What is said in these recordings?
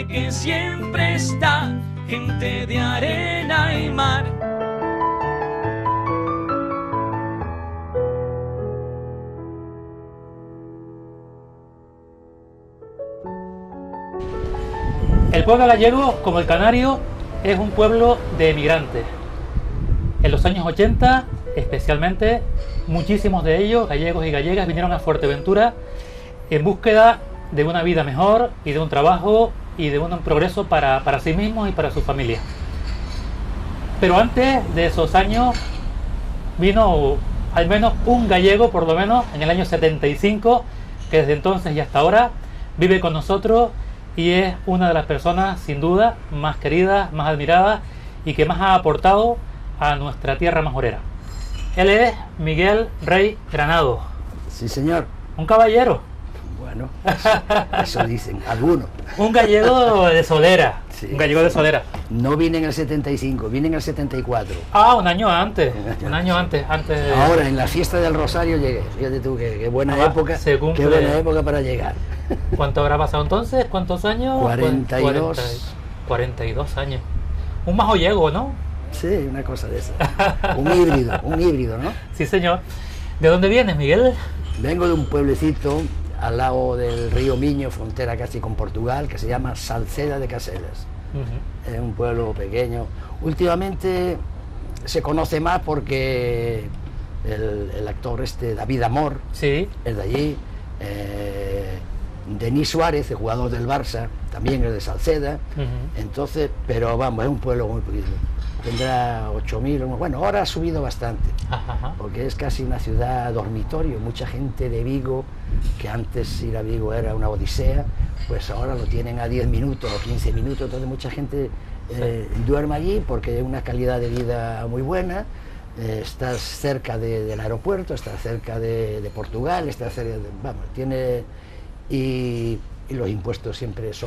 que siempre está, gente de arena y mar. El pueblo gallego, como el canario, es un pueblo de emigrantes. En los años 80, especialmente, muchísimos de ellos, gallegos y gallegas, vinieron a Fuerteventura en búsqueda de una vida mejor y de un trabajo y de un progreso para sí mismos y para su familia. Pero antes de esos años vino al menos un gallego, por lo menos en el año 75, que desde entonces y hasta ahora vive con nosotros y es una de las personas sin duda más queridas, más admiradas y que más ha aportado a nuestra tierra majorera. Él es Miguel Rey Granado. Sí, señor. Un caballero. Bueno, eso dicen algunos. Un gallego de Solera. Sí. Un gallego de Solera. No vine en el 75, vine en el 74. Ah, un año antes. Un año antes de... Ahora, en la fiesta del Rosario llegué. Fíjate tú, qué buena época. Se cumple. Qué buena época para llegar. ¿Cuánto habrá pasado entonces? ¿Cuántos años? 42. 42 años. Un majollego, ¿no? Sí, una cosa de esa. Un híbrido, ¿no? Sí, señor. ¿De dónde vienes, Miguel? Vengo de un pueblecito al lado del río Miño, frontera casi con Portugal, que se llama Salceda de Caselas. Es un pueblo pequeño. Últimamente se conoce más porque el actor David Amor, sí, es de allí. Denis Suárez, el jugador del Barça, también es de Salceda. Entonces, pero vamos, es un pueblo muy pequeño. Tendrá 8.000, bueno, ahora ha subido bastante, porque es casi una ciudad dormitorio. Mucha gente de Vigo, que antes ir a Vigo era una odisea, pues ahora lo tienen a 10 minutos o 15 minutos, entonces mucha gente duerme allí porque es una calidad de vida muy buena. Estás cerca del aeropuerto, estás cerca de Portugal, estás cerca vamos, tiene... Y los impuestos siempre es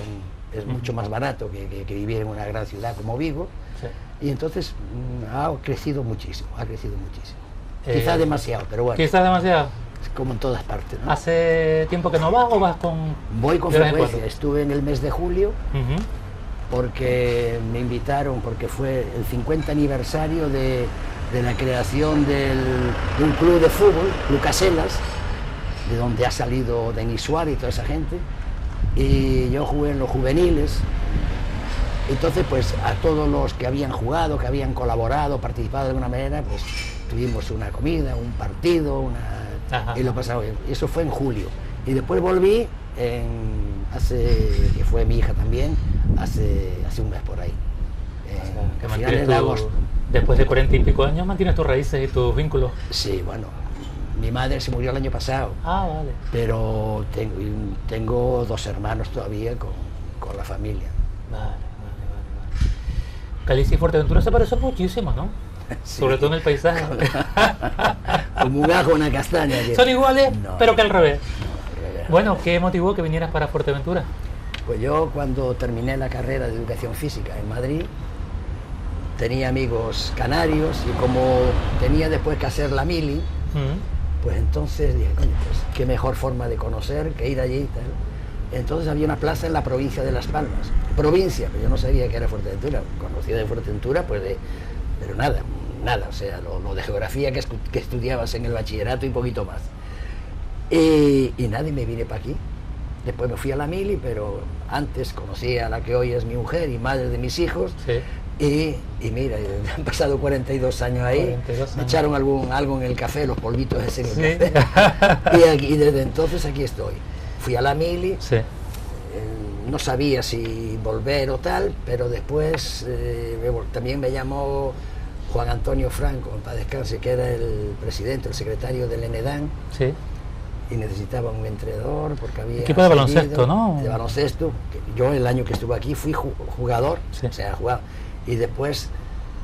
mucho más barato que vivir en una gran ciudad como Vigo. Sí. Y entonces ha crecido muchísimo. Quizás demasiado, pero bueno. Quizás demasiado. Es como en todas partes, ¿no? ¿Hace tiempo que no vas o vas con...? Voy con frecuencia. Estuve en el mes de julio porque me invitaron, porque fue el 50 aniversario de la creación de un club de fútbol, Club Caselas, de donde ha salido Denis Suárez y toda esa gente, y yo jugué en los juveniles. Entonces, pues a todos los que habían jugado, que habían colaborado, participado de alguna manera, pues tuvimos una comida, un partido, y lo pasaba bien. Y eso fue en julio. Y después volví, que fue mi hija también, hace un mes por ahí. A finales de agosto. Después de 40 y pico años, ¿mantienes tus raíces y tus vínculos? Sí, bueno. Mi madre se murió el año pasado. Ah, vale. Pero tengo 2 hermanos todavía con la familia. Vale. Galicia y Fuerteventura se parecen muchísimo, ¿no? Sí. Sobre todo en el paisaje. Como un ajo, una castaña. ¿Son iguales? No, pero que al revés. No, al revés. Bueno, ¿qué motivó que vinieras para Fuerteventura? Pues yo, cuando terminé la carrera de educación física en Madrid, tenía amigos canarios, y como tenía después que hacer la mili, pues entonces dije, coño, pues qué mejor forma de conocer que ir allí y tal. Entonces había una plaza en la provincia de Las Palmas, provincia, pero yo no sabía que era Fuerteventura, conocía de Fuerteventura, pues pero nada, o sea, lo de geografía que estudiabas en el bachillerato y poquito más. Y nada, y me vine para aquí. Después me fui a la mili, pero antes conocí a la que hoy es mi mujer y madre de mis hijos. Sí. Y mira, han pasado 42 años ahí, 42 años. Me echaron algo en el café, los polvitos ese en el café, y desde entonces aquí estoy. Fui a la mili, sí. No sabía si volver o tal, pero después también me llamó Juan Antonio Franco, para descanse, que era el presidente, el secretario del ENEDAN, sí. Y necesitaba un entrenador porque había... Equipo de baloncesto, ¿no? De baloncesto. Yo el año que estuve aquí fui jugador, sí. O sea, jugaba. Y después,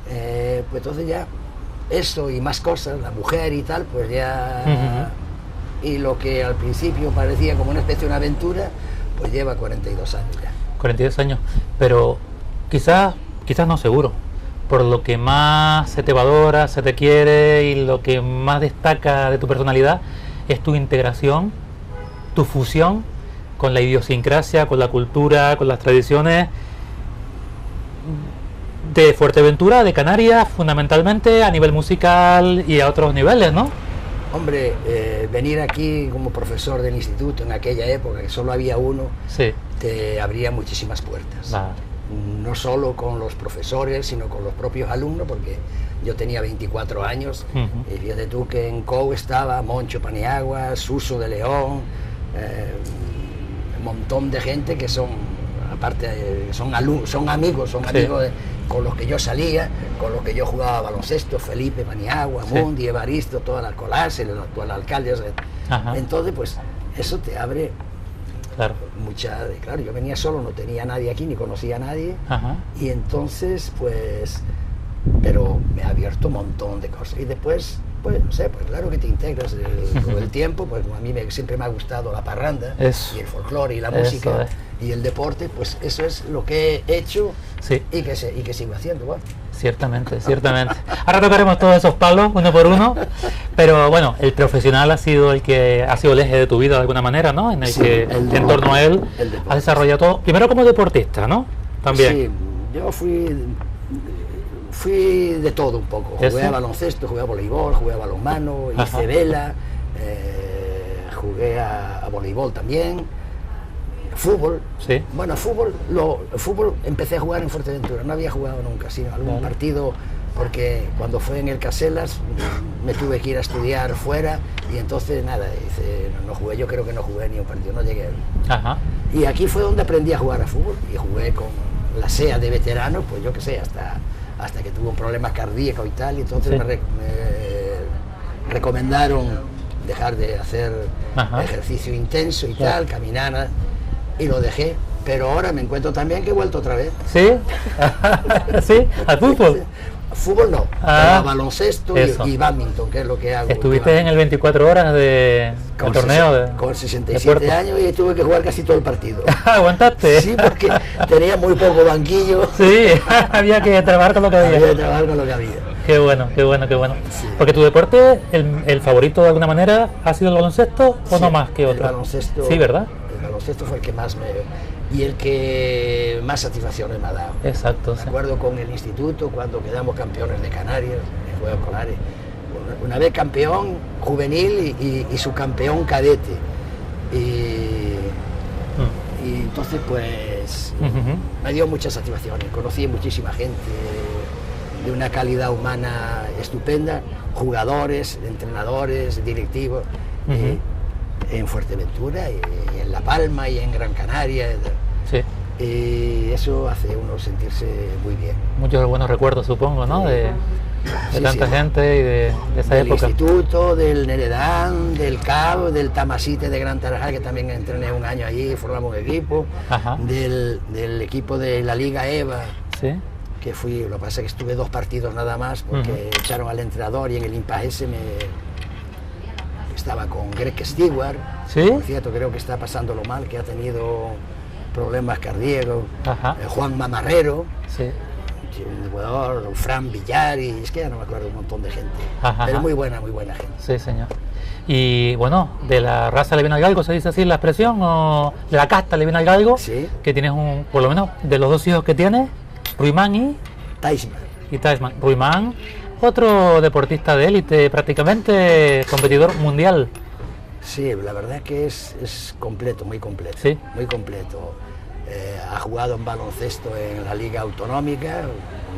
pues entonces ya, eso y más cosas, la mujer y tal, pues ya... Y lo que al principio parecía como una especie de una aventura, pues lleva 42 años ya. 42 años, pero quizás no seguro. Por lo que más se te valora, se te quiere y lo que más destaca de tu personalidad es tu integración, tu fusión con la idiosincrasia, con la cultura, con las tradiciones de Fuerteventura, de Canarias, fundamentalmente a nivel musical y a otros niveles, ¿no? Hombre, venir aquí como profesor del instituto en aquella época, que solo había uno, sí, te abría muchísimas puertas. Vale. No solo con los profesores, sino con los propios alumnos, porque yo tenía 24 años, y fíjate tú que en COU estaba Moncho Paniagua, Suso de León, un montón de gente que son, aparte, son amigos, con los que yo salía, con los que yo jugaba baloncesto, Felipe Paniagua, sí, Mundi, Evaristo, toda la Colás, el actual alcalde. Entonces, pues, eso te abre claro, claro, yo venía solo, no tenía nadie aquí, ni conocía a nadie, y entonces, pues, pero me ha abierto un montón de cosas, y después, pues, no sé, pues claro que te integras todo el tiempo, pues a mí siempre me ha gustado la parranda, y el folclore, y la música, y el deporte, pues eso es lo que he hecho, sí, y que sigo haciendo, bueno. Ciertamente, ciertamente. Ahora tocaremos todos esos palos uno por uno, pero bueno, el profesional ha sido el eje de tu vida de alguna manera, ¿no? En el sí, que en torno a él has desarrollado todo, primero como deportista, ¿no? También. Sí, yo fui de todo un poco. Jugué a baloncesto, jugué a voleibol, jugué a balonmano, hice vela, jugué a voleibol también. Fútbol, sí. Bueno, fútbol empecé a jugar en Fuerteventura, no había jugado nunca, sino algún partido, porque cuando fue en el Caselas me tuve que ir a estudiar fuera, y entonces nada, no jugué, yo creo que no jugué ni un partido, no llegué. Y aquí fue donde aprendí a jugar a fútbol, y jugué con la SEA de veteranos, pues yo qué sé, hasta que tuvo un problema cardíaco y tal, y entonces sí, me recomendaron dejar de hacer ejercicio intenso y tal, caminar, y lo dejé, pero ahora me encuentro también que he vuelto otra vez. ¿Sí? ¿Sí? ¿Al fútbol? Fútbol no, a baloncesto y badminton, que es lo que hago. Estuviste en el 24 horas del torneo. Con 67 años y tuve que jugar casi todo el partido. ¿Aguantaste? Sí, porque tenía muy poco banquillo. Sí, había que trabajar con lo que había. Había que trabajar con lo que había. Qué bueno, qué bueno, qué bueno. Sí. Porque tu deporte, el favorito de alguna manera, ¿ha sido el baloncesto o no más que otro? El baloncesto. Sí, ¿verdad? El baloncesto fue el que más y el que más satisfacciones me ha dado. Exacto. Me acuerdo con el instituto cuando quedamos campeones de Canarias en Juegos Escolares. Una vez campeón juvenil y subcampeón cadete. Y entonces pues me dio muchas satisfacciones. Conocí muchísima gente de una calidad humana estupenda, jugadores, entrenadores, directivos. En Fuerteventura, y en La Palma y en Gran Canaria. Sí. Y eso hace uno sentirse muy bien. Muchos buenos recuerdos, supongo, ¿no? De tanta gente y de esa época. Del instituto, del Neredán, del Cabo, del Tamasite de Gran Tarajal, que también entrené un año allí, formamos un equipo. Del equipo de la Liga EVA. Sí. Que fui, lo que pasa es que estuve 2 partidos nada más, porque echaron al entrenador, y en el Impagese estaba con Greg Stewart, ¿sí? Por cierto, creo que está pasándolo mal, que ha tenido problemas cardíacos. Juan Mamarrero, sí, un jugador, Fran Villar, y es que ya no me acuerdo, un montón de gente, pero muy buena gente. Sí, señor. Y bueno, de la raza Levin al Galgo, ¿se dice así la expresión? ¿O de la casta Levin al Galgo? Sí. Que tienes por lo menos, de los 2 hijos que tienes, Ruimán y Taisman. Ruimán, otro deportista de élite, prácticamente competidor mundial. Sí, la verdad que es completo, muy completo. ¿Sí? Muy completo. Ha jugado en baloncesto en la Liga Autonómica,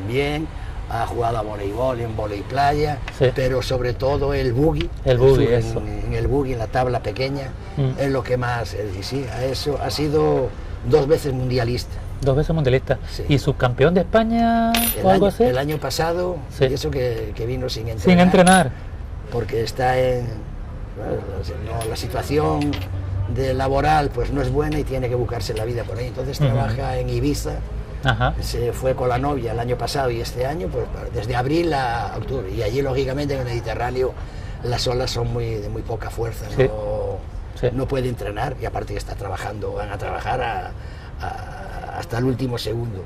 bien. Ha jugado a voleibol en volei playa, sí, pero sobre todo el buggy. En el buggy, en la tabla pequeña, es lo que más. Sí, eso ha sido 2 veces mundialista. 2 veces mundialista. Sí. ¿Y subcampeón de España o algo así? El año pasado, sí, y eso que vino sin entrenar. Sin entrenar. Porque está la situación laboral pues no es buena y tiene que buscarse la vida por ahí. Entonces trabaja en Ibiza. Se fue con la novia el año pasado y este año, pues desde abril a octubre. Y allí, lógicamente, en el Mediterráneo las olas son de muy poca fuerza. Sí. No puede entrenar, y aparte que está trabajando, van a trabajar hasta el último segundo.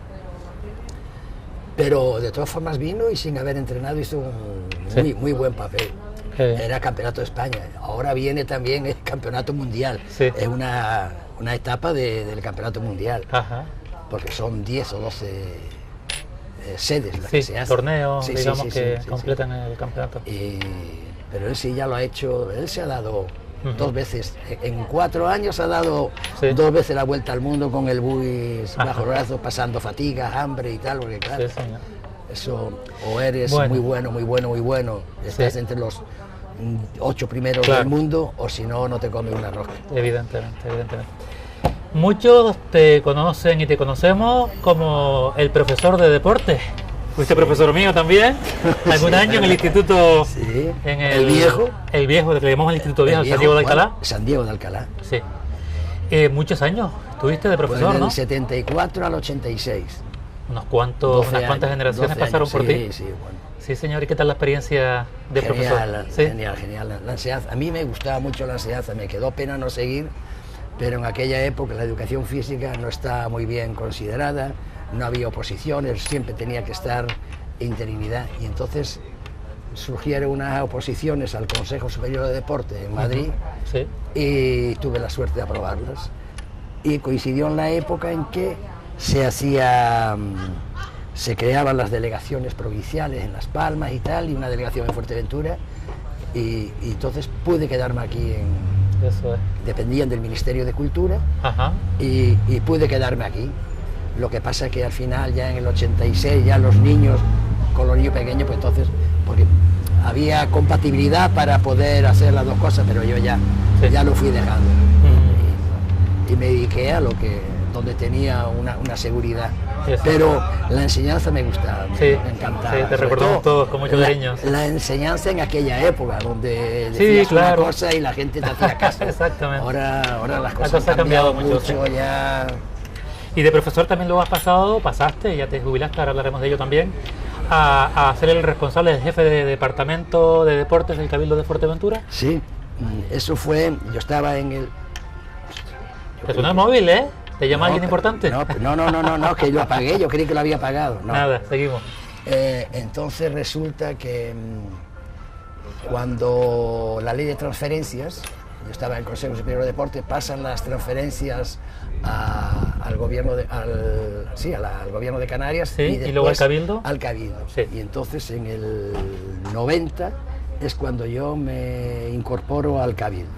Pero de todas formas vino y sin haber entrenado hizo un muy buen papel. Era campeonato de España. Ahora viene también el campeonato mundial. Sí. Es una una etapa del campeonato mundial. Ajá. Porque son 10 o 12 sedes las sí, que se hacen. Torneos, Sí, digamos, sí, que sí, completan el campeonato. Pero él sí ya lo ha hecho, él se ha dado 2 veces, en 4 años ha dado 2 veces la vuelta al mundo con el bus bajo el brazo, pasando fatigas, hambre y tal, porque claro, eso, o eres muy bueno, estás entre los 8 primeros del mundo, o si no, no te comes una rosca. Evidentemente. Muchos te conocen y te conocemos como el profesor de deporte. Fuiste profesor mío también, algún año en el instituto, en el viejo, que le llamamos el instituto viejo, San Diego de Alcalá. San Diego de Alcalá. Sí. Muchos años estuviste de profesor, pues ¿no? Del 74 al 86. Unas cuantas generaciones pasaron por ti. Sí, bueno. Sí, señor, ¿y qué tal la experiencia de profesor? Genial. La enseñanza, a mí me gustaba mucho la enseñanza, me quedó pena no seguir, pero en aquella época la educación física no estaba muy bien considerada, no había oposiciones, siempre tenía que estar interinidad, y entonces surgieron unas oposiciones al Consejo Superior de Deporte en Madrid, y tuve la suerte de aprobarlas, y coincidió en la época en que se creaban las delegaciones provinciales en Las Palmas y tal, y una delegación en Fuerteventura, y entonces pude quedarme aquí dependían del Ministerio de Cultura. Y pude quedarme aquí. Lo que pasa es que al final, ya en el 86, ya los niños, con los niños pequeños, pues entonces, porque había compatibilidad para poder hacer las dos cosas, pero yo ya lo fui dejando. Y me dediqué a donde tenía una seguridad. Pero la enseñanza me gustaba, me encantaba. Sí, te recordamos todos con mucho cariño. La enseñanza en aquella época, donde decías una cosa y la gente te hacía caso. Exactamente. Ahora las cosas han cambiado mucho ya. Y de profesor también lo pasaste, ya te jubilaste, ahora hablaremos de ello también, a ser el responsable, el jefe de departamento de deportes del Cabildo de Fuerteventura. Sí, eso fue, yo estaba en el... Te suena el móvil, ¿eh? ¿Te llama alguien importante? No, que lo apagué, yo creí que lo había apagado. No. Nada, seguimos. Entonces resulta que cuando la ley de transferencias, yo estaba en el Consejo Superior de Deportes, pasan las transferencias al gobierno al gobierno de Canarias, y luego al Cabildo. Y entonces en el 90 es cuando yo me incorporo al Cabildo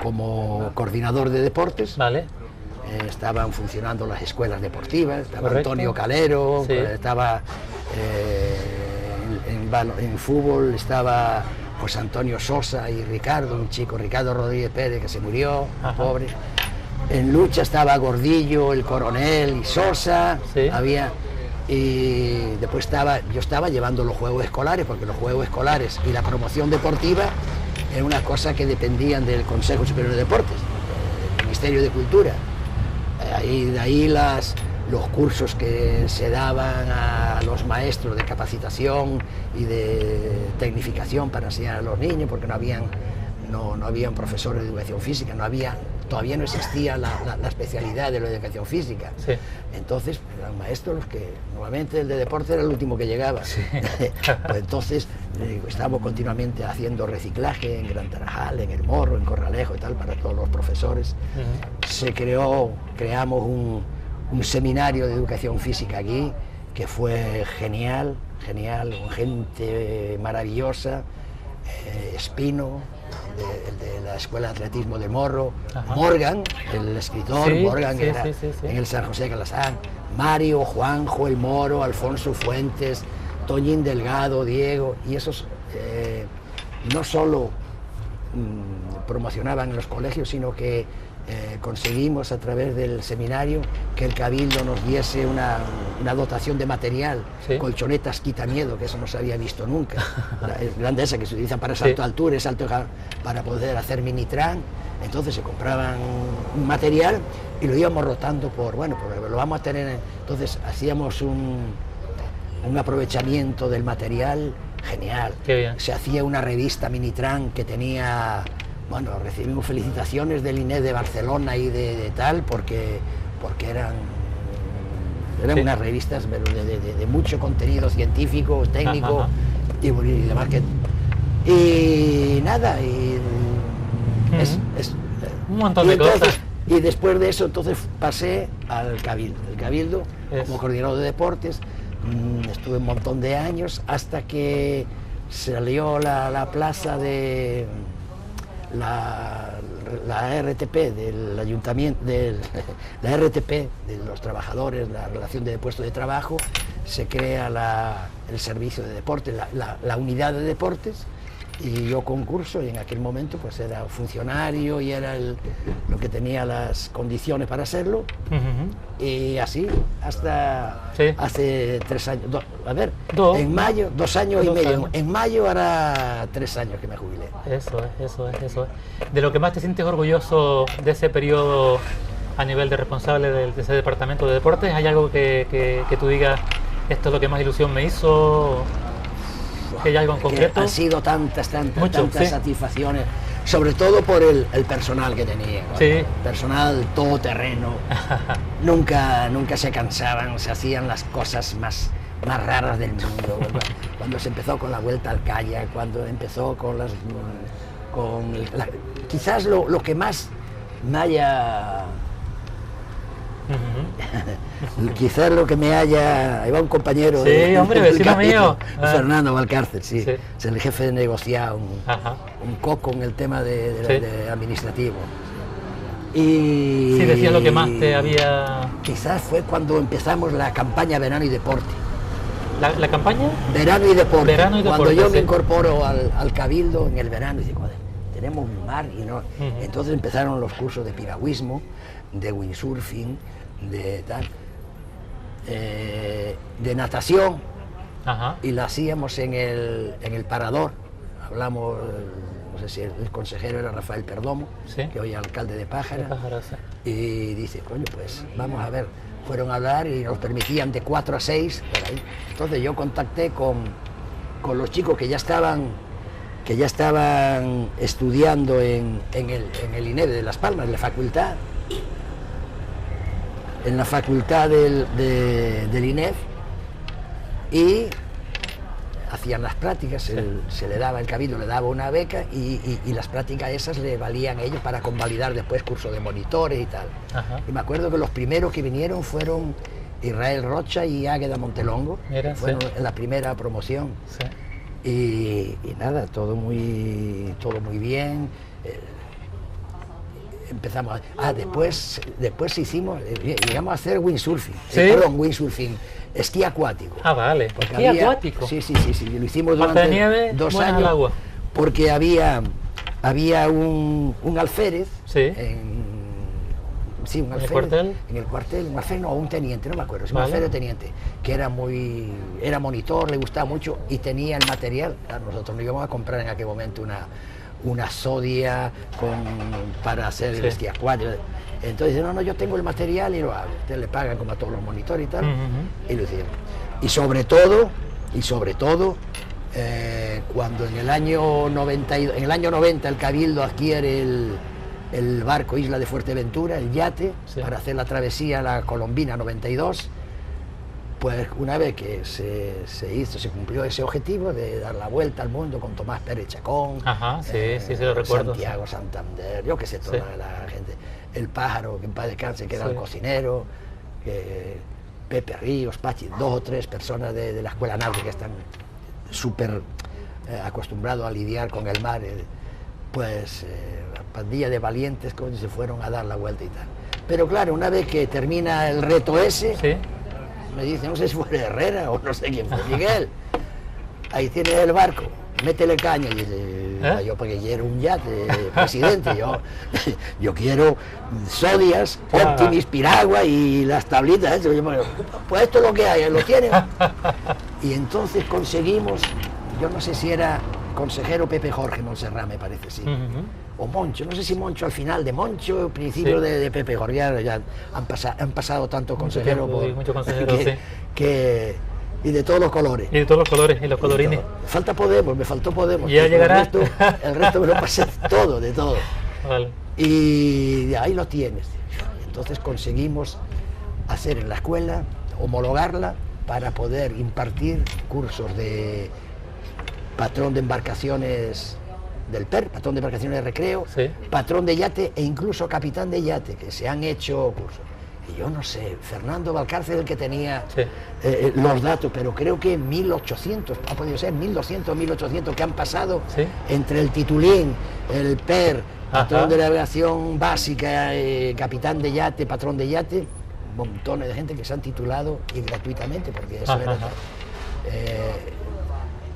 como coordinador de deportes. Vale. Estaban funcionando las escuelas deportivas, estaba Antonio Calero, estaba en fútbol estaba pues Antonio Sosa y Ricardo Rodríguez Pérez, que se murió, pobre. En lucha estaba Gordillo, el Coronel y Sosa, y después yo estaba llevando los juegos escolares, porque los juegos escolares y la promoción deportiva era una cosa que dependían del Consejo Superior de Deportes, del Ministerio de Cultura. De ahí los cursos que se daban a los maestros de capacitación y de tecnificación para enseñar a los niños, porque no habían profesores de educación física, todavía no existía la especialidad de la educación física. Entonces eran maestros los que normalmente el de deporte era el último que llegaba. Pues entonces estábamos continuamente haciendo reciclaje en Gran Tarajal, en El Morro, en Corralejo y tal, para todos los profesores. Creamos un seminario de educación física aquí, que fue genial, con gente maravillosa, Espino, de la Escuela de Atletismo de Morro, Morgan, el escritor, Morgan era en el San José de Calasán, Mario, Juanjo, el Moro, Alfonso Fuentes, Toñín Delgado, Diego, y esos no solo promocionaban en los colegios, sino que conseguimos a través del seminario que el Cabildo nos diese una dotación de material, colchonetas quitamiedo, que eso no se había visto nunca, grande esa que se utilizan para salto de altura y salto para poder hacer minitrán. Entonces se compraban un material y lo íbamos rotando lo vamos a tener. Entonces hacíamos un aprovechamiento del material genial. Se hacía una revista Minitrán que tenía, recibimos felicitaciones del INED de Barcelona y de tal, porque eran unas revistas de mucho contenido científico, técnico y de marketing. Y nada, es un montón de cosas. Y después de eso, entonces pasé al Cabildo. El Cabildo, como coordinador de deportes, estuve un montón de años hasta que salió la plaza de la RTP del ayuntamiento, la RTP de los trabajadores, la relación de puesto de trabajo, se crea el servicio de deportes, la unidad de deportes, y yo concurso, y en aquel momento pues era funcionario y era lo que tenía las condiciones para hacerlo. Y así hasta hace 3 años, en mayo, 2 años y medio, en mayo hará 3 años que me jubilé. Eso es. De lo que más te sientes orgulloso de ese periodo a nivel de responsable de ese departamento de deportes, ¿hay algo que tú digas, esto es lo que más ilusión me hizo? ¿Hay algo en concreto? Han sido tantas satisfacciones, sobre todo por el personal que tenía, personal todoterreno. nunca se cansaban, se hacían las cosas más raras del mundo. Cuando se empezó con la vuelta al kayak, cuando empezó quizás lo que más me haya... Quizás lo que me haya... Ahí va un compañero vecino mío, Fernando Valcárcel, es el jefe de negociado, un coco en el tema de administrativo. Y sí, decía lo que más te había... Quizás fue cuando empezamos la campaña Verano y Deporte. ¿La campaña? Verano y Deporte. Cuando yo me incorporo al Cabildo en el verano, y digo, joder, tenemos un mar y no... Entonces empezaron los cursos de piragüismo, de windsurfing, de natación, y la hacíamos en el parador. Hablamos, no sé si el consejero era Rafael Perdomo, que hoy es alcalde de Pájara, y dice, coño, pues vamos a ver, fueron a hablar y nos permitían de 4 a 6 por ahí. Entonces yo contacté con los chicos que ya estaban estudiando en el INEB de Las Palmas, en la facultad, del INEF, y hacían las prácticas, se le daba, el Cabildo le daba una beca y las prácticas esas le valían a ellos para convalidar después curso de monitores y tal. Y me acuerdo que los primeros que vinieron fueron Israel Rocha y Águeda Montelongo, fueron en la primera promoción. Y nada, todo muy bien. Empezamos después hicimos, llegamos a hacer windsurfing, windsurfing, esquí acuático. Vale, esquí acuático. Sí, lo hicimos durante 2 años, al agua. Porque había un alférez un alférez en el cuartel, un alférez, no, un teniente, no me acuerdo, un alférez teniente, que era monitor, le gustaba mucho y tenía el material. Nosotros no íbamos a comprar en aquel momento una Zodia para hacer el esquí acuático. Entonces dice, no, yo tengo el material y lo hago. Ustedes le pagan como a todos los monitores y tal, y lo hicieron. Y sobre todo, cuando en el año 90 el Cabildo adquiere el barco Isla de Fuerteventura, el yate, para hacer la travesía a la Colombina 92, pues una vez que se cumplió ese objetivo de dar la vuelta al mundo con Tomás Pérez Chacón, sí, lo recuerdo. Santiago Santander, yo qué sé, toda la gente, el Pájaro, que en paz descanse, que era el cocinero, Pepe Ríos, Pachi, 2 o 3 personas de la escuela náutica que están súper acostumbrados a lidiar con el mar, pues la pandilla de valientes que se fueron a dar la vuelta y tal. Pero claro, una vez que termina el reto ese, me dice, no sé si fue Herrera o no sé quién fue, Miguel, ahí tienes el barco, métele caña. Y dice, yo porque quiero un yate, presidente, yo quiero Zodias, Optimis, Piragua y las tablitas, pues esto es lo que hay, lo tienen. Y entonces conseguimos, yo no sé si era consejero Pepe Jorge Montserrat, me parece, sí. O Moncho, no sé si Moncho al final de Moncho, principio de Pepe Jorge, ya han pasado tantos consejeros mucho consejero, y de todos los colores. Y de todos los colores, y los colorines. Falta Podemos, me faltó Podemos. Ya llegará. El resto me lo pasé todo, de todo. Vale. Y ahí lo tienes. Entonces conseguimos hacer en la escuela, homologarla, para poder impartir cursos de patrón de embarcaciones del PER, patrón de embarcaciones de recreo, sí, patrón de yate e incluso capitán de yate, que se han hecho cursos. Y yo no sé, Fernando Valcárcel el que tenía sí, los datos, pero creo que 1800, ha podido ser 1200, 1800 que han pasado sí, entre el titulín, el PER, patrón ajá, de la navegación básica, capitán de yate, patrón de yate, montones de gente que se han titulado y gratuitamente, porque eso ajá, era... ajá.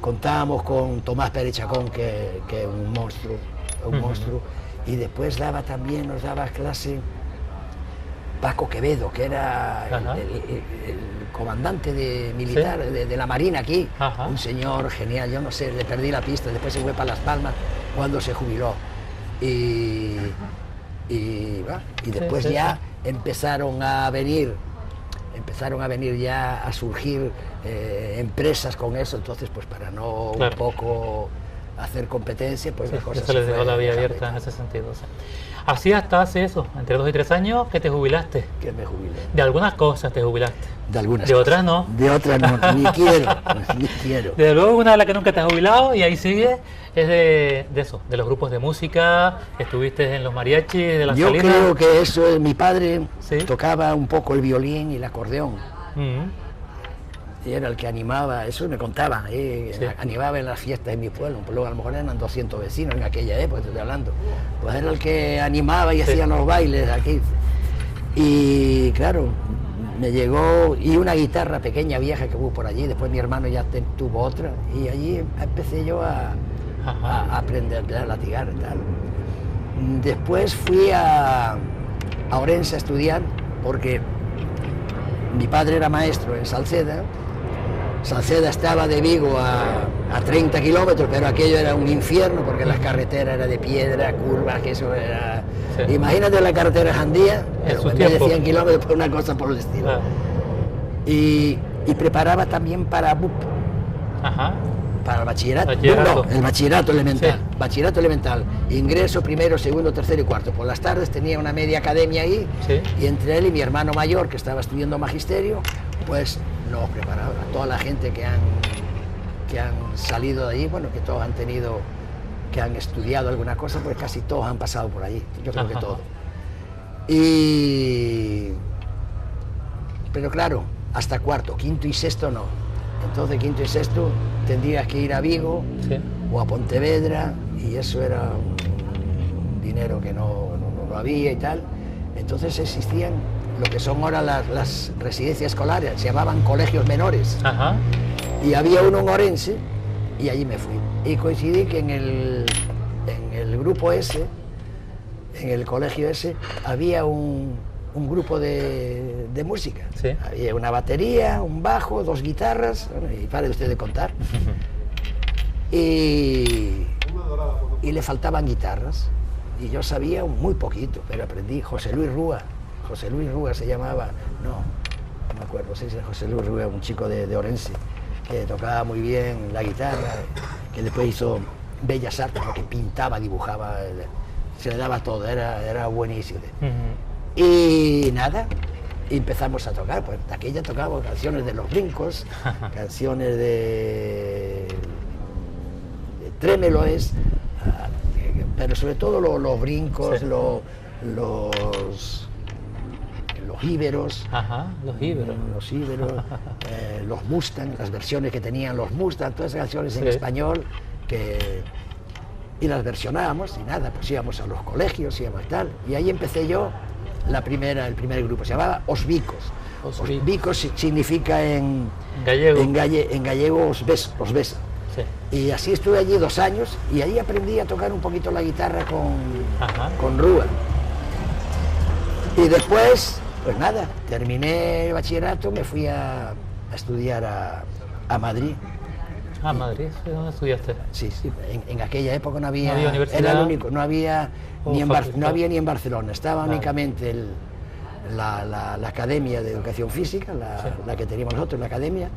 Contábamos con Tomás Pérez Chacón, que es un monstruo, y después nos daba clase Paco Quevedo, que era el comandante militar, sí, de la Marina aquí, ajá, un señor genial. Yo no sé, le perdí la pista, después se fue para Las Palmas cuando se jubiló. Y después sí, sí, ya sí. empezaron a venir ya a surgir empresas con eso, entonces pues para no Claro. un poco hacer competencia, pues Sí, la cosa ya se les dejó fue la vía dejando abierta en ese sentido. O sea, así hasta hace eso, entre 2 y 3 años que te jubilaste. que me jubilé. De algunas cosas te jubilaste. De algunas De cosas. otras no. De otras no, ni quiero, ni quiero. Desde luego una de las que nunca te has jubilado y ahí sigue es de eso, de los grupos de música, estuviste en los mariachis, de las Yo Salinas. creo que eso es, mi padre Sí. tocaba un poco el violín y el acordeón. Mm, Y era el que animaba, eso me contaban, Sí. animaba en las fiestas de mi pueblo, luego a lo mejor eran 200 vecinos en aquella época, te estoy hablando. Pues era el que animaba y Sí. hacía los bailes aquí. Y claro, me llegó, y una guitarra pequeña, vieja que hubo por allí, después mi hermano ya tuvo otra, y allí empecé yo a aprender a latigar y tal. Después fui a Orense a estudiar, porque mi padre era maestro en Salceda. Salceda estaba de Vigo a 30 kilómetros, pero aquello era un infierno porque las carreteras eran de piedra, curvas, que eso era... Sí. Imagínate la carretera Jandía, pero su en vez de tiempo. 100 kilómetros, por una cosa por el estilo. claro. Y preparaba también para BUP, Ajá. para el bachillerato. Bachillerato. No, el bachillerato elemental. Sí. Bachillerato elemental. Ingreso primero, segundo, tercero y cuarto. Por las tardes tenía una media academia ahí, Sí. y entre él y mi hermano mayor, que estaba estudiando magisterio, pues nos preparaba a toda la gente que han salido de ahí, bueno, que todos han tenido, que han estudiado alguna cosa, pues casi todos han pasado por allí, yo creo que Ajá. todos. Pero claro, hasta cuarto, quinto y sexto no. Entonces quinto y sexto tendrías que ir a Vigo Sí. o a Pontevedra, y eso era un dinero que no había y tal. Entonces existían lo que son ahora las residencias escolares, se llamaban colegios menores, Ajá. y había uno en Orense, y allí me fui. Y coincidí que en el grupo ese, en el colegio ese, había un grupo de música. Sí. Había una batería, un bajo, 2 guitarras, bueno, y pare usted de contar. Y le faltaban guitarras, y yo sabía muy poquito, pero aprendí. José Luis Rúa se llamaba, no me acuerdo, sí, era José Luis Rúa, un chico de Orense, que tocaba muy bien la guitarra, que después hizo Bellas Artes, porque pintaba, dibujaba, se le daba todo, era buenísimo. Ujú. Y nada, empezamos a tocar, pues de aquella tocábamos canciones de Los Brincos, canciones de Trémeloes, pero sobre todo los Brincos, Sí. los íberos. Ajá, los íberos. Los íberos, los Mustang, las versiones que tenían los Mustang, todas esas canciones en Sí. español, y las versionábamos, y nada, pues íbamos a los colegios, íbamos tal, y ahí empecé yo el primer grupo, se llamaba Os Bicos. Os Os Bicos. Bicos significa en Gallego. en gallego os besa. Sí. Y así estuve allí 2 años, y ahí aprendí a tocar un poquito la guitarra Ajá. con Rúa. Y después, pues nada, terminé el bachillerato, me fui a estudiar a Madrid. Madrid, ¿dónde estudiaste? Sí, en aquella época no había, No había universidad. era el único, no había ni en facultad. ni en Barcelona, estaba Vale. únicamente la Academia de Educación Física, Sí. la que teníamos nosotros, la Academia,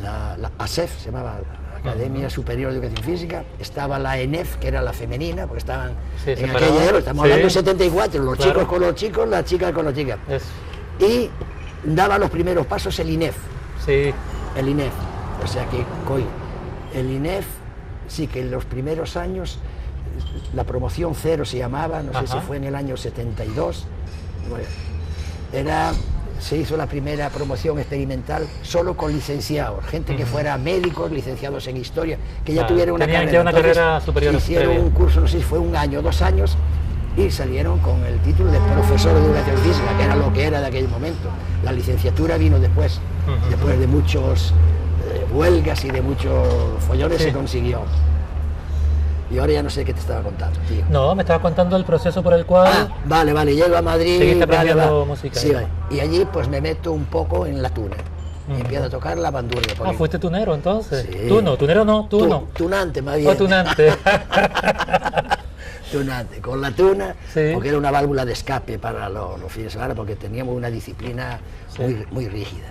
la ASEF se llamaba, la Academia Superior de Educación Física, estaba la ENEF, que era la femenina, porque estaban Sí, en separadas. aquella época, estamos Sí. hablando de 74, los Claro. chicos con los chicos, las chicas con las chicas. Eso. Y daba los primeros pasos el INEF, Sí. o sea que el INEF Sí, que en los primeros años, la promoción cero se llamaba, no sé si fue en el año 72, bueno, se hizo la primera promoción experimental solo con licenciados, gente que fuera médicos, licenciados en historia, que ya tuvieran una carrera. Ya una carrera superior. Hicieron un curso, no sé si fue 1 año, 2 años, y salieron con el título de profesor de educación física, que era lo que era de aquel momento. La licenciatura vino después, después de muchos huelgas y de muchos follones se consiguió. Y ahora ya no sé qué te estaba contando, tío. No, me estaba contando el proceso por el cual... Vale, llego a Madrid... Seguiste aprendiendo música. Sí, y allí pues me meto un poco en la tuna. Y empiezo a tocar la bandurria. ¿Fuiste tunero entonces? Sí. Tunero no, tuno. Tunante, más bien. Tunante. Tunante, con la tuna, porque era una válvula de escape para los fines de semana, porque teníamos una disciplina muy rígida.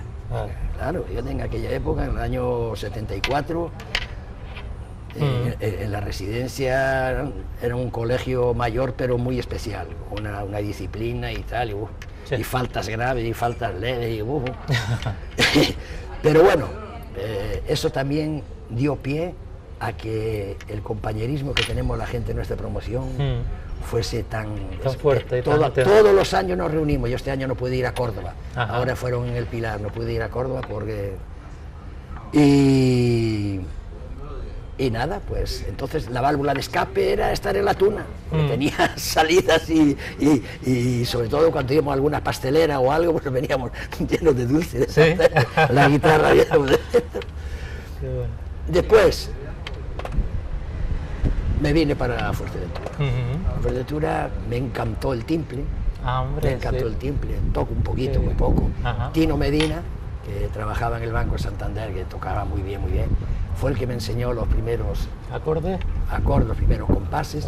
Claro, yo en aquella época, en el año 74... en la residencia era un colegio mayor pero muy especial, una disciplina y tal, y faltas graves y faltas leves, pero bueno, eso también dio pie a que el compañerismo que tenemos la gente en nuestra promoción fuese tan fuerte. Todos los años nos reunimos. Yo este año no pude ir a Córdoba, ahora fueron en el Pilar, no pude ir a Córdoba porque... Y nada, pues entonces la válvula de escape era estar en la tuna, tenía salidas y sobre todo cuando íbamos a alguna pastelera o algo, pues veníamos llenos de dulces, ¿sí? La guitarra llena de... Después me vine para Fuerteventura. Fuerteventura me encantó el timple, me encantó el timple, toco un poquito, muy poco. Tino Medina, que trabajaba en el Banco Santander, que tocaba muy bien, fue el que me enseñó los primeros acordes, los primeros compases,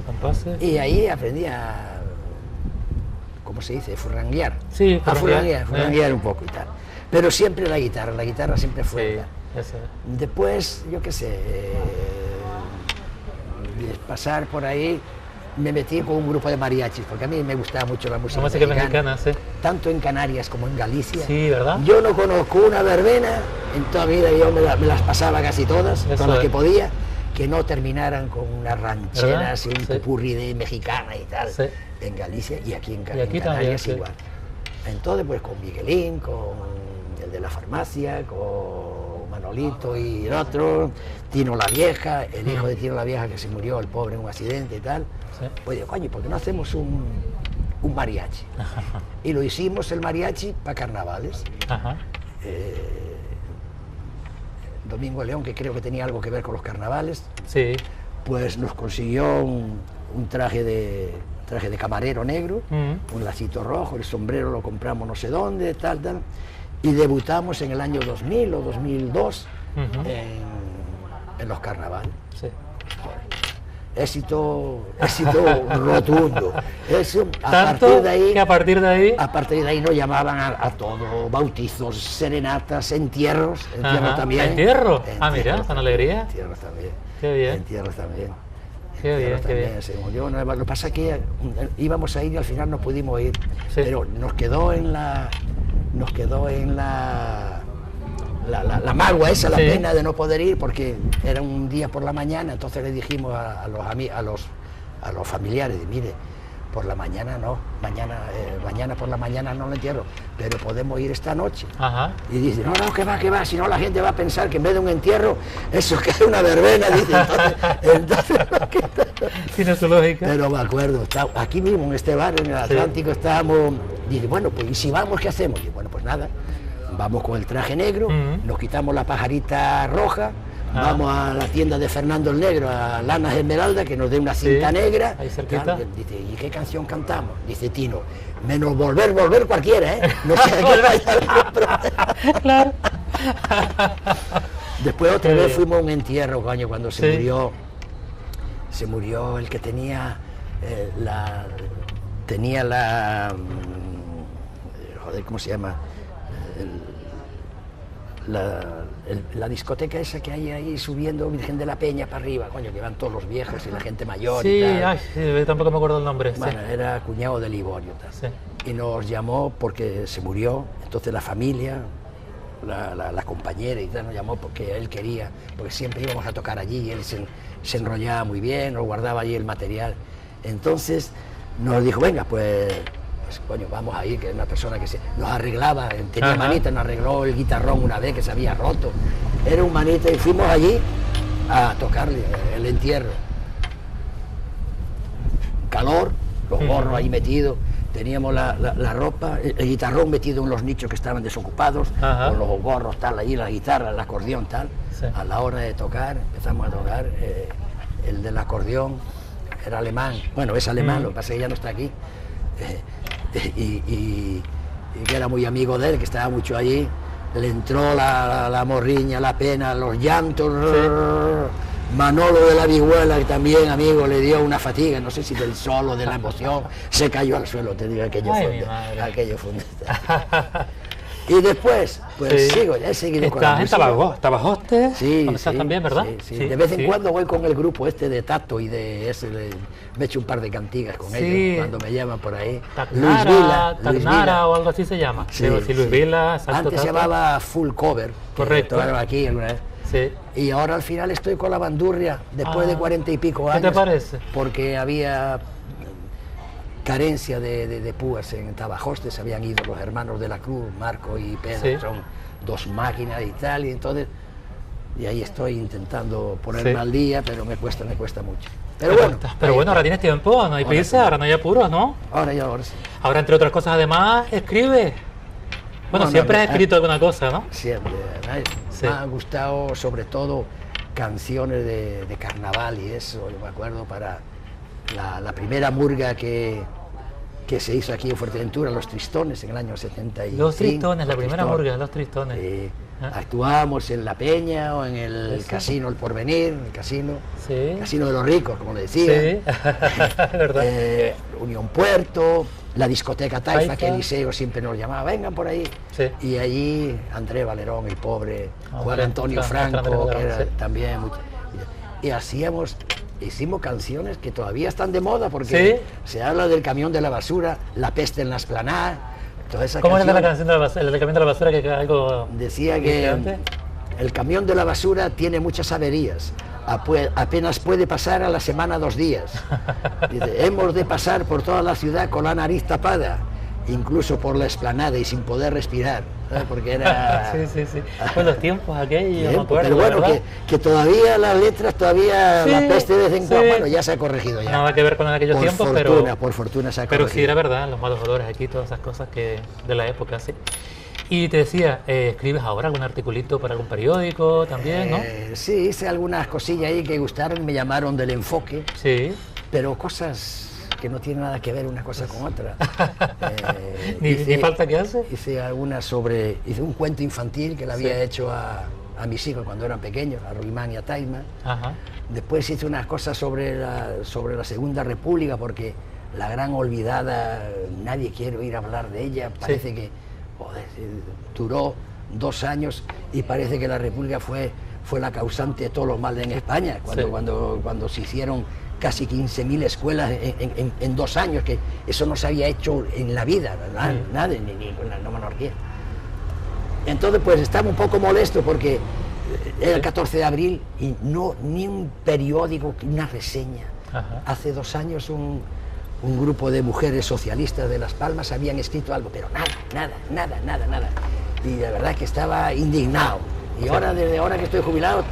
y ahí aprendí a, ¿cómo se dice?, furranguear. Sí, furranguear un poco y tal. Pero siempre la guitarra siempre fue. Después, yo qué sé, pasar por ahí, me metí con un grupo de mariachis, porque a mí me gustaba mucho la música mexicana, tanto en Canarias como en Galicia. Sí, ¿verdad? Yo no conozco una verbena, en toda mi vida yo me las pasaba casi todas, las que podía, que no terminaran con unas rancheras y un popurrí de mexicana y tal, en Galicia y aquí en Canarias igual. Entonces, pues con Miguelín, con el de la farmacia, con Manolito y el otro, Tino la Vieja, el hijo de Tino la Vieja que se murió, el pobre, en un accidente y tal. Pues digo, coño, ¿por qué no hacemos un mariachi? Y lo hicimos el mariachi para carnavales. Domingo León, que creo que tenía algo que ver con los carnavales, pues nos consiguió un traje de camarero negro, un lacito rojo, el sombrero lo compramos no sé dónde, tal, y debutamos en el año 2000 o 2002 en los carnavales. Éxito rotundo. Eso, a partir de ahí nos llamaban a todo, bautizos, serenatas, entierros también. ¿Entierro? Mira, con alegría. Entierros también. Qué bien. Entierros también. Qué bien, qué bien. Se murió, lo que pasa es que íbamos a ir y al final no pudimos ir, pero nos quedó en la magua esa, la pena de no poder ir, porque era un día por la mañana. Entonces le dijimos a los familiares, mire, por la mañana no, mañana por la mañana no lo entierro, pero podemos ir esta noche. Y dice, no, que va, si no la gente va a pensar que en vez de un entierro, eso que es una verbena, dice, entonces tiene su lógica. Pero me acuerdo, aquí mismo en este bar, en el Atlántico, estábamos, dice, bueno, pues ¿y si vamos, qué hacemos? Y bueno, pues nada, vamos con el traje negro, nos quitamos la pajarita roja, vamos a la tienda de Fernando el Negro, a Lanas Esmeralda, que nos dé una cinta negra. Ahí cerquita. Dice, ¿y qué canción cantamos? Dice Tino, menos volver cualquiera, ¿eh? No sé qué vaya. Claro. Después otra vez fuimos a un entierro, coño, cuando se murió el que tenía joder, ¿cómo se llama? La discoteca esa que hay ahí subiendo Virgen de la Peña para arriba, coño, que van todos los viejos y la gente mayor y tal. Tampoco me acuerdo el nombre. Bueno, era cuñado de Liborio, tal. Y nos llamó porque se murió, entonces la familia la compañera y tal, nos llamó porque él quería, porque siempre íbamos a tocar allí y él se enrollaba muy bien, nos guardaba allí el material. Entonces nos dijo, venga, pues coño, vamos a ir, que es una persona que nos arreglaba, tenía manita, nos arregló el guitarrón una vez que se había roto. Era un manita y fuimos allí a tocarle el entierro. Calor, los gorros ahí metidos, teníamos la ropa, el guitarrón metido en los nichos que estaban desocupados, con los gorros tal, allí la guitarra, el acordeón tal. Sí. A la hora de tocar, empezamos a tocar, el del acordeón era alemán, bueno, es alemán, lo que pasa es que ya no está aquí, y que era muy amigo de él, que estaba mucho allí, le entró la morriña, la pena, los llantos. Sí. Manolo de la Vihuela, que también, amigo, le dio una fatiga, no sé si del sol o de la emoción, se cayó al suelo, te digo, aquello fue Y después, pues sí. He seguido con la música. ¿Tabajoste? Sí, ¿Dónde estás también, verdad? Sí. De vez en cuando voy con el grupo este de Tato y de ese, me echo un par de cantigas con ellos cuando me llaman por ahí. Tacnara o algo así se llama. Luis Vila, antes se llamaba Full Cover. Correcto. Tocaron aquí alguna vez. Sí. Y ahora al final estoy con la bandurria después de 40 y pico años. ¿Qué te parece? Porque había carencia de púas en Tabajoste, se habían ido los hermanos de la Cruz, Marco y Pedro, son dos máquinas y tal, y entonces, y ahí estoy intentando ponerme al día, pero me cuesta mucho. Pero bueno, ahora tienes tiempo, no hay prisa, ahora no hay apuros, ¿no? Ahora sí. Ahora, entre otras cosas, además, escribe. Bueno, siempre has escrito alguna cosa, ¿no? Siempre. Me ha gustado, sobre todo, canciones de carnaval y eso. Yo me acuerdo para la primera murga que se hizo aquí en Fuerteventura, Los Tristones, en el año 75. Los Tristones, la primera murga, Los Tristones. Actuábamos en La Peña o en el casino El Porvenir, el casino de los ricos, como le decía. Sí, verdad. Unión Puerto, la discoteca Taifa, que Eliseo siempre nos llamaba, vengan por ahí. Sí. Y allí André Valerón, el pobre, Juan Antonio Franco, que era también mucho. Y hicimos canciones que todavía están de moda, porque se habla del camión de la basura, La peste en la Esplanada. ¿Cómo era la canción del camión de la basura? Que algo decía que el camión de la basura tiene muchas averías, apenas puede pasar a la semana 2 días. Dice, hemos de pasar por toda la ciudad con la nariz tapada, incluso por la explanada y sin poder respirar, ¿sabes? Porque era... sí. Pues los tiempos aquellos, me acuerdo. Pero bueno, que todavía las letras, la peste de vez en cuando, bueno, ya se ha corregido ya. Nada que ver con aquellos tiempos, por fortuna se ha corregido. Pero sí era verdad, los malos olores aquí, todas esas cosas que de la época, sí. Y te decía, ¿escribes ahora algún articulito para algún periódico también, no? Sí, hice algunas cosillas ahí que gustaron, me llamaron del Enfoque, pero cosas que no tienen nada que ver una cosa con otra. ¿Ni falta que hace? Hice un cuento infantil que le había hecho a mis hijos cuando eran pequeños, a Ruimán y a Taima. Después hice unas cosas sobre la Segunda República, porque la gran olvidada, nadie quiere oír hablar de ella, parece que duró 2 años y parece que la República fue la causante de todos los males en España, cuando se hicieron casi 15.000 escuelas en 2 años, que eso no se había hecho en la vida, nada, ni con la monarquía. Entonces pues estaba un poco molesto porque era el 14 de abril y ni un periódico, una reseña. Hace 2 años un grupo de mujeres socialistas de Las Palmas habían escrito algo, pero nada. Y la verdad que estaba indignado. Y ahora, desde ahora que estoy jubilado,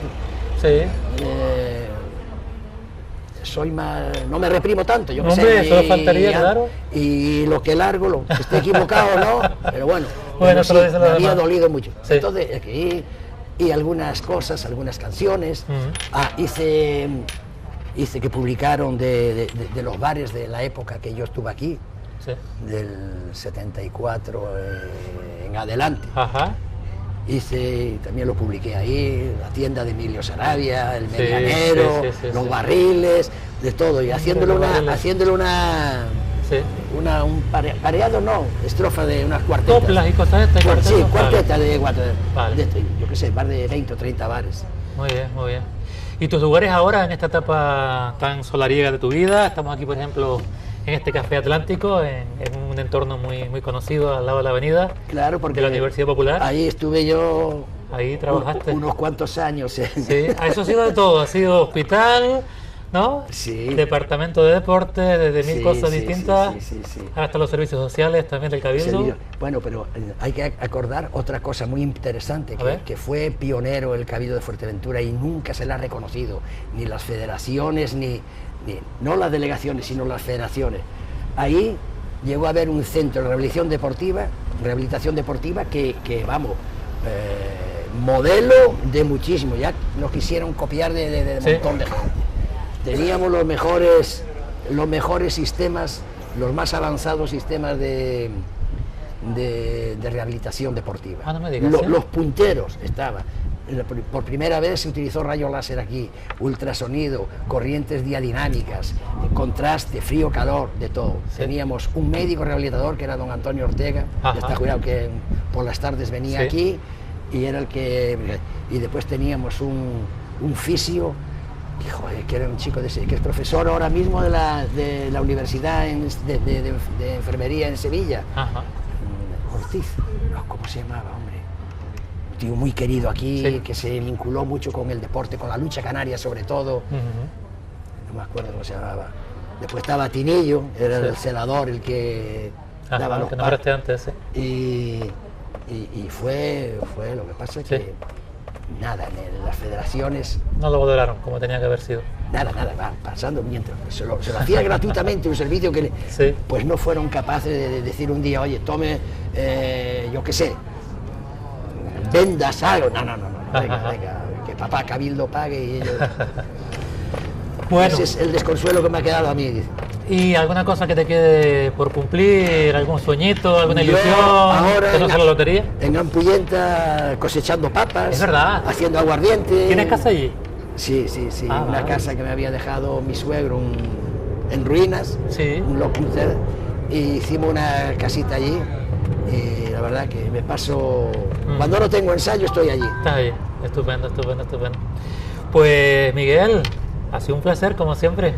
no me reprimo tanto, yo que sé. Solo faltaría, claro. Y lo que largo, lo que esté equivocado o no, pero bueno, me había dolido mucho. Entonces, y algunas cosas, algunas canciones. Hice que publicaron de los bares de la época que yo estuve aquí, del 74 en adelante. También lo publiqué ahí, la tienda de Emilio Sarabia, el medianero, los barriles, de todo, y haciéndole un pareado, estrofa de unas cuartetas. Coplas y cosas de estas. Sí, cuartetas yo qué sé, bar de 20 o 30 bares. Muy bien. ¿Y tus lugares ahora en esta etapa tan solariega de tu vida? Estamos aquí, por ejemplo, en este Café Atlántico, en un un entorno muy conocido al lado de la avenida. Claro, porque de la Universidad Popular. Ahí estuve yo. Ahí trabajaste. Unos cuantos años. Sí, eso ha sido de todo. Ha sido hospital, ¿no? Sí. Departamento de deportes, desde mil cosas sí, distintas, sí. hasta los servicios sociales también del Cabildo. Bueno, pero hay que acordar otra cosa muy interesante, que fue pionero el Cabildo de Fuerteventura y nunca se le ha reconocido, ni las federaciones, no las delegaciones, sino las federaciones. Ahí llegó a haber un centro de rehabilitación deportiva que vamos, modelo de muchísimo, ya nos quisieron copiar de montón de gente. Teníamos los mejores sistemas, los más avanzados sistemas de rehabilitación deportiva. No me digas, los punteros estaban. Por primera vez se utilizó rayo láser aquí, ultrasonido, corrientes diadinámicas, contraste, frío, calor, de todo. Sí. Teníamos un médico rehabilitador que era don Antonio Ortega, que está jubilado, que por las tardes venía aquí y era el que... Y después teníamos un fisio, que era un chico que es profesor ahora mismo de la Universidad de Enfermería en Sevilla. Ortiz, ¿cómo se llamaba, hombre? Un tío muy querido aquí, que se vinculó mucho con el deporte, con la lucha canaria sobre todo. No me acuerdo cómo se llamaba. Después estaba Tinillo, era el celador, el que daba los pasos. Antes, y fue lo que pasa es que nada, en las federaciones... No lo valoraron como tenía que haber sido. Nada, va pasando mientras. Se lo hacía gratuitamente, un servicio que pues no fueron capaces de decir un día, oye, tome, yo qué sé, vendas algo. No, venga, que papá Cabildo pague y ellos... Bueno. Ese es el desconsuelo que me ha quedado a mí. ¿Y alguna cosa que te quede por cumplir? ¿Algún sueñito? ¿Alguna ilusión? Ahora ¿Que no sea la lotería? En Ampullenta cosechando papas. Es verdad. Haciendo aguardiente. ¿Tienes casa allí? Sí. Una casa que me había dejado mi suegro en ruinas. Sí. Un locutor. Y hicimos una casita allí. Y la verdad que me paso... Cuando no tengo ensayo estoy allí. Estás allí. Estupendo. Pues Miguel, ha sido un placer como siempre.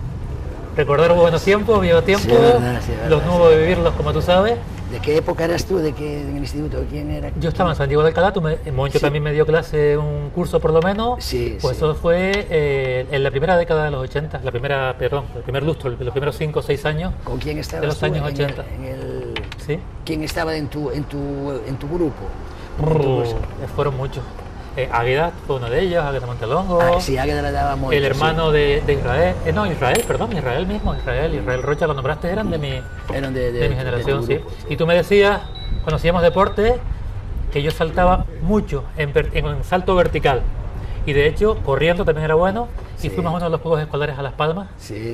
Recordar buenos tiempos, viejos tiempos, verdad, los nuevos de vivirlos, como tú sabes. ¿De qué época eras tú? ¿En el instituto? ¿Quién era? Yo estaba en San Diego de Alcalá, Moncho también me dio clase, un curso por lo menos. Pues eso fue en la primera década de los 80, el primer lustro, los primeros 5 o 6 años. ¿Con quién estabas de los tú años 80. ¿Sí? ¿Quién estaba en tu grupo? Fueron muchos. Águeda fue uno de ellos, Águeda Montelongo. Águeda le daba mucho. El hermano de Israel, Israel Rocha, lo nombraste, eran de mi generación, sí. Y tú me decías, cuando hacíamos deporte, que yo saltaba mucho en salto vertical. Y de hecho, corriendo también era bueno. Y fuimos a uno de los Juegos Escolares a Las Palmas. Sí.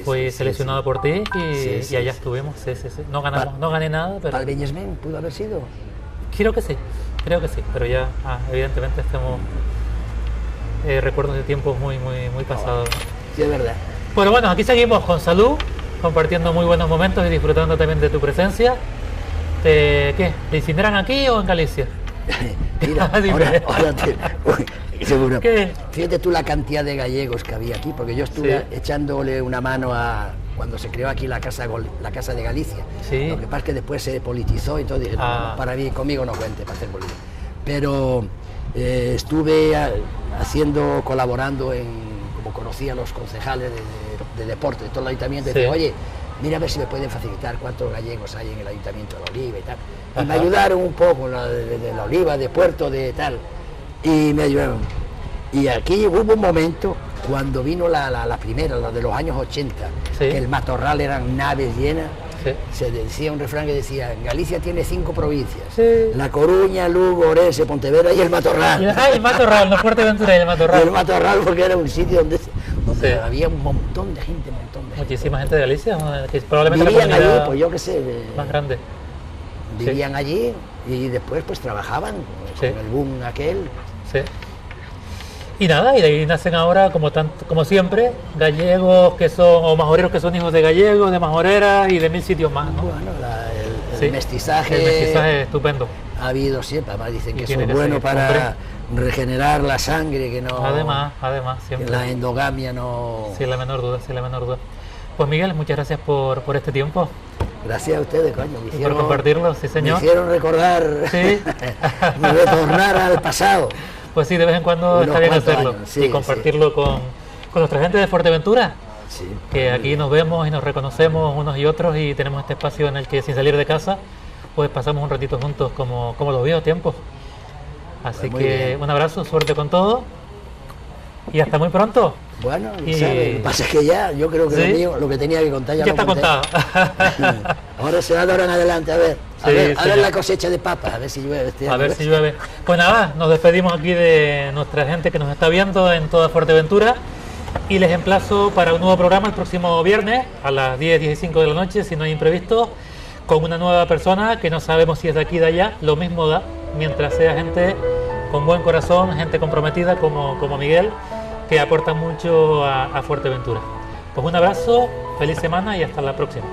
Fui seleccionado por ti y allá estuvimos. Sí. No ganamos, no gané nada, pero... ¿Palbeñesmen pudo haber sido? Creo que sí, pero ya evidentemente estamos recuerdos de tiempos muy pasados. Sí, es verdad. Pero bueno, aquí seguimos con salud, compartiendo muy buenos momentos y disfrutando también de tu presencia. ¿Te incineran aquí o en Galicia? Mira, seguro. ¿Qué? Fíjate tú la cantidad de gallegos que había aquí, porque yo estuve echándole una mano cuando se creó aquí la casa de Galicia. Sí. Lo que pasa es que después se politizó y todo, dije, no, para mí, conmigo no cuente para hacer política. Pero estuve colaborando como conocía a los concejales de deporte de todo el ayuntamiento, decía, oye, mira a ver si me pueden facilitar cuántos gallegos hay en el ayuntamiento de La Oliva y tal. Y me ayudaron un poco de La Oliva, de Puerto, de tal, y me ayudaron. Y aquí hubo un momento cuando vino la primera, la de los años 80, que el matorral eran naves llenas. Se decía un refrán que decía, Galicia tiene 5 provincias, La Coruña, Lugo, Orense, Pontevedra y el Matorral. El Matorral, no Fuerteventura y el Matorral. Y el Matorral porque era un sitio donde había un montón de gente, Muchísima gente de Galicia, que probablemente vivían la allí, comunidad pues yo qué sé, más grande. Vivían allí y después pues trabajaban con el boom aquel. Sí. Y nada, y de ahí nacen ahora, como siempre, gallegos o majoreros que son hijos de gallegos, de majoreras y de 1000 sitios más, ¿no? Bueno, el mestizaje... El mestizaje es estupendo. Ha habido siempre, además dicen que eso es bueno para regenerar la sangre, que no... Además, siempre. Que la endogamia no... Sin la menor duda. Pues Miguel, muchas gracias por este tiempo. Gracias a ustedes, coño. Me hicieron, por compartirlo, sí señor. Me hicieron recordar, ¿Sí? retornar al pasado. Pues sí, de vez en cuando está bien hacerlo, sí, y compartirlo con nuestra gente de Fuerteventura, sí, que aquí nos vemos y nos reconocemos unos y otros y tenemos este espacio en el que sin salir de casa pues pasamos un ratito juntos como los viejos tiempos. Así pues que bien. Un abrazo, suerte con todo y hasta muy pronto. Bueno, y ¿sabes? Lo que pasa es que ya, yo creo que ¿Sí? lo mío, lo que tenía que contar ya Ya lo está conté. contado. Ahora se va de ahora en adelante, a ver la cosecha de papas, a ver si llueve este año. A ver si llueve. Pues nada, nos despedimos aquí de nuestra gente que nos está viendo en toda Fuerteventura y les emplazo para un nuevo programa el próximo viernes a las 10:15 de la noche, si no hay imprevisto, con una nueva persona que no sabemos si es de aquí o de allá, lo mismo da, mientras sea gente con buen corazón, gente comprometida como Miguel, que aporta mucho a Fuerteventura. Pues un abrazo, feliz semana y hasta la próxima.